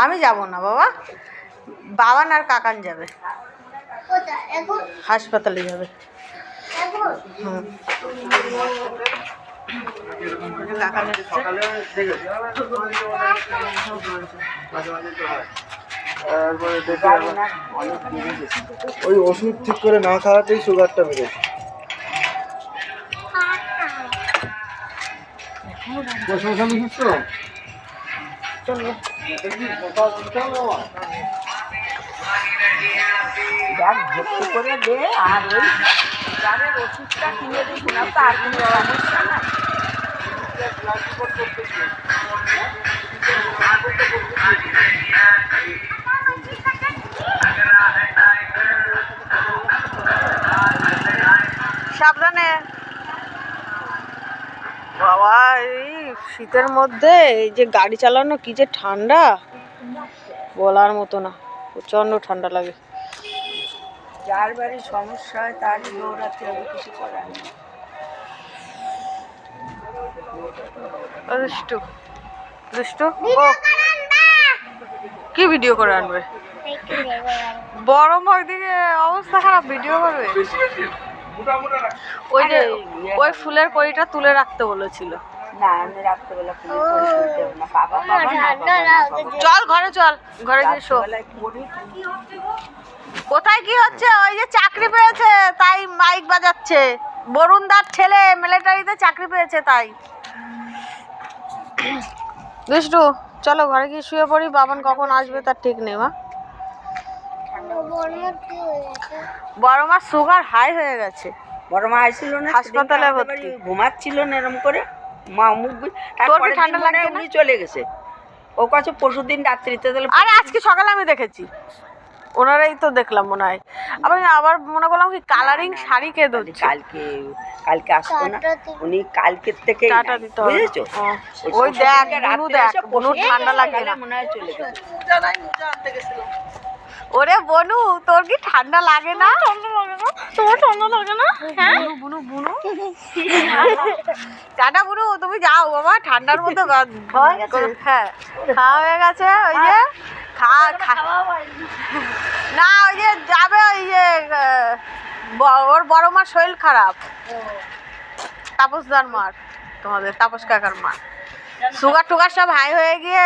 আমি যাব না বাবা, বাবান আর কাকান যাবে, হাসপাতালে যাবে। ওই ওষুধ ঠিক করে না খাওয়াতেই সুগারটা বেড়েছে। ভর্তি করে দে আর ওই সুগারের ওষুধটা কিনে দিই, শোনার তো আর কোনো সমস্যা নাই। সাবধানে বাবা, এই শীতের মধ্যে এই যে গাড়ি চালানো কি যে ঠান্ডা, বলার মতো না, প্রচন্ড ঠান্ডা লাগে। যার বাড়ির সমস্যা হয় তারই দৌড়াতে হবে, কিছু করার নেই। দুষ্টু দুষ্টু, কি ভিডিও করে আনবে? বড় মার দিকে অবস্থা খারাপ, ভিডিও করবে। ওই যে ওই ফুলের কড়িটা তুলে রাখতে বলেছিল। না, আমি রাখতে বেলা ফুলের কড়ি তুলতে হবে না, বাবা বাবা না বাবা। চল ঘরে, চল ঘরে গিয়ে শো। কোথায় কি হচ্ছে? ওই যে চাকরি পেয়েছে তাই মাইক বাজাচ্ছে, বরুণদার ছেলে মিলিটারিতে চাকরি পেয়েছে তাই। দুষ্টু চলো ঘরে গিয়ে শুয়ে পড়ি, বাবান কখন আসবে তার ঠিক নেই। মা, বড় মার সুগার হাই হয়ে গেছে, বড় মা আইছিল না, হাসপাতালে ভর্তি। ঘুমাচ্ছিল না এরকম করে, মা মুখ তোর কি ঠান্ডা লাগে? উনি চলে গেছে, ও কাছে পরশুদিন রাত্রিতে। তাহলে আরে আজকে সকালে আমি দেখেছি, ওনারাই তো দেখলাম মনে হয়। আবার মনে করলাম কি কালারিং শাড়ি কে দিচ্ছে। কালকে আসতো না উনি, কালকের থেকে বুঝেছো। ওই দেখ বুনু, দেখ বুনু ঠান্ডা লাগে না মনে হয় চলে গেছে। ওরে বনু, তোর কি ঠান্ডা লাগে না? তোমার ঠান্ডা লাগে না? হ্যাঁ বুনু, বুনু টাটা বুনু, তুমি যাও বাবা, ঠান্ডার মধ্যে। হ্যাঁ খাওয়া হয়ে গেছে, ওই যে না ওই যে যাবে, ওই যে ওর বড় মার শরীর খারাপ, তাপসদার মার, তোমাদের তাপস কাকার মার সুগার টুগার সব হাই হয়ে গিয়ে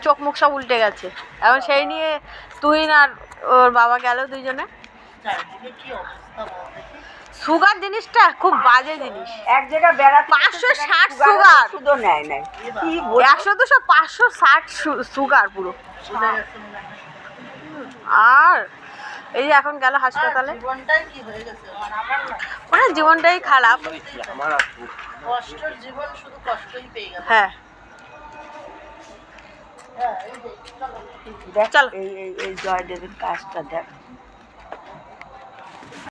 চোখ মুখ সব উল্টে গেছে। এখন সেই নিয়ে তুই আর ওর বাবা গেল দুইজনে। সুগার জিনিসটা খুব বাজে জিনিস। এক জায়গায় বেড়াতে 560 সুগার শুধু নেয় নাই, 100 200 560 সুগার পুরো। আর এই যে এখন গেল হাসপাতালে, ওনার জীবনটাই খারাপ। হ্যাঁ দেখ, এই জয়দেবের কাজটা দেখ।